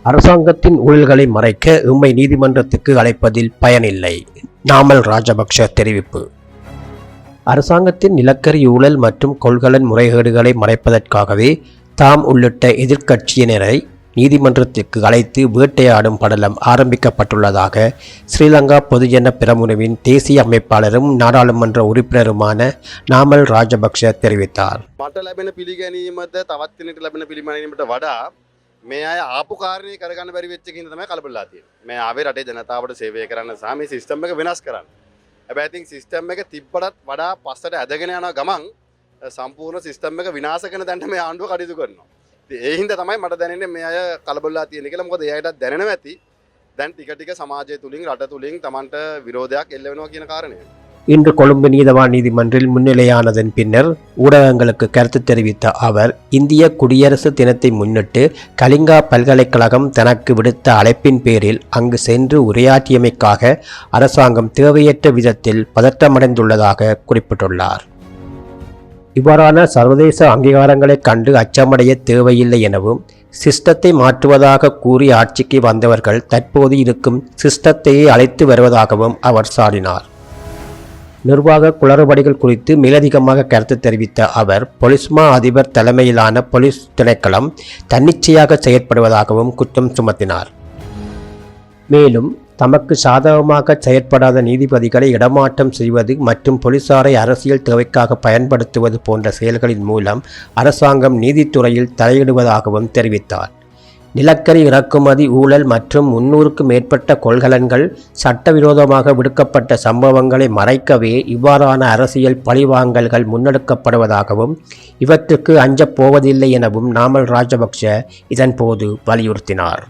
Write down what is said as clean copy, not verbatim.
அரசாங்கத்தின் ஊழல்களை மறைக்க எம்மை நீதிமன்றத்துக்கு அழைப்பதில் பயனில்லை. நாமல் ராஜபக்ஷ தெரிவிப்பு. அரசாங்கத்தின் நிலக்கரி ஊழல் மற்றும் கொள்கலன் முறைகேடுகளை மறைப்பதற்காகவே தாம் உள்ளிட்ட எதிர்க்கட்சியினரை நீதிமன்றத்திற்கு அழைத்து வேட்டையாடும் படலம் ஆரம்பிக்கப்பட்டுள்ளதாக ஸ்ரீலங்கா பொதுஜன பெரமுனவின் தேசிய அமைப்பாளரும் நாடாளுமன்ற உறுப்பினருமான நாமல் ராஜபக்ஷ தெரிவித்தார். මට ලැබෙන පිළිගැනීමද තවත් කෙනෙකුට ලැබෙන පිළිගැනීමට වඩා මේ අය ආපු කාරණේ කරගන්න බැරි වෙච්ච කින්ද තමයි කලබලලා තියෙන්නේ. මේ ආවේ රටේ ජනතාවට සේවය කරන්න සහ මේ සිස්ටම් එක වෙනස් කරන්න. හැබැයි ඉතින් සිස්ටම් එක තිබ්බටත් වඩා පස්සට ඇදගෙන යන ගමන් සම්පූර්ණ සිස්ටම් එක විනාශ කරන තැනට මේ ආණ්ඩුව කටයුතු කරනවා. ඉතින් ඒ හින්දා තමයි මට දැනෙන්නේ මේ අය කලබලලා තියෙන්නේ කියලා. මොකද ඒ අයටත් දැනෙනවා ඇති දැන් ටික ටික සමාජය තුලින් රට තුලින් Tamanට විරෝධයක් එල්ල වෙනවා කියන කාරණය. இன்று கொழும்பு நீதவான் நீதிமன்றில் முன்னிலையானதன் பின்னர் ஊடகங்களுக்கு கருத்து தெரிவித்த அவர், இந்திய குடியரசு தினத்தை முன்னிட்டு கலிங்கா பல்கலைக்கழகம் தனக்கு விடுத்த அழைப்பின் பேரில் அங்கு சென்று உரையாற்றியமைக்காக அரசாங்கம் தேவையற்ற விதத்தில் பதற்றமடைந்துள்ளதாக குறிப்பிட்டுள்ளார். இவ்வாறான சர்வதேச அங்கீகாரங்களை கண்டு அச்சமடைய தேவையில்லை எனவும், சிஸ்டத்தை மாற்றுவதாக கூறி ஆட்சிக்கு வந்தவர்கள் தற்போது இருக்கும் சிஸ்டத்தையே அழைத்து வருவதாகவும் அவர் சாடினார். நிர்வாக குளறுபடிகள் குறித்து மேலதிகமாக கருத்து தெரிவித்த அவர், பொலிஸ்மா அதிபர் தலைமையிலான போலீஸ் திணைக்களம் தன்னிச்சையாக செயற்படுவதாகவும் குற்றம் சுமத்தினார். மேலும் தமக்கு சாதகமாக செயற்படாத நீதிபதிகளை இடமாற்றம் செய்வது மற்றும் போலீசாரை அரசியல் தேவைக்காக பயன்படுத்துவது போன்ற செயல்களின் மூலம் அரசாங்கம் நீதித்துறையில் தலையிடுவதாகவும் தெரிவித்தார். நிலக்கரி இறக்குமதி ஊழல் மற்றும் 300க்கும் மேற்பட்ட கொள்கலன்கள் சட்டவிரோதமாக விடுக்கப்பட்ட சம்பவங்களை மறைக்கவே இவ்வாறான அரசியல் பழிவாங்கல்கள் முன்னெடுக்கப்படுவதாகவும், இவற்றுக்கு அஞ்சப் போவதில்லை எனவும் நாமல் ராஜபக்ஷ இதன்போது வலியுறுத்தினார்.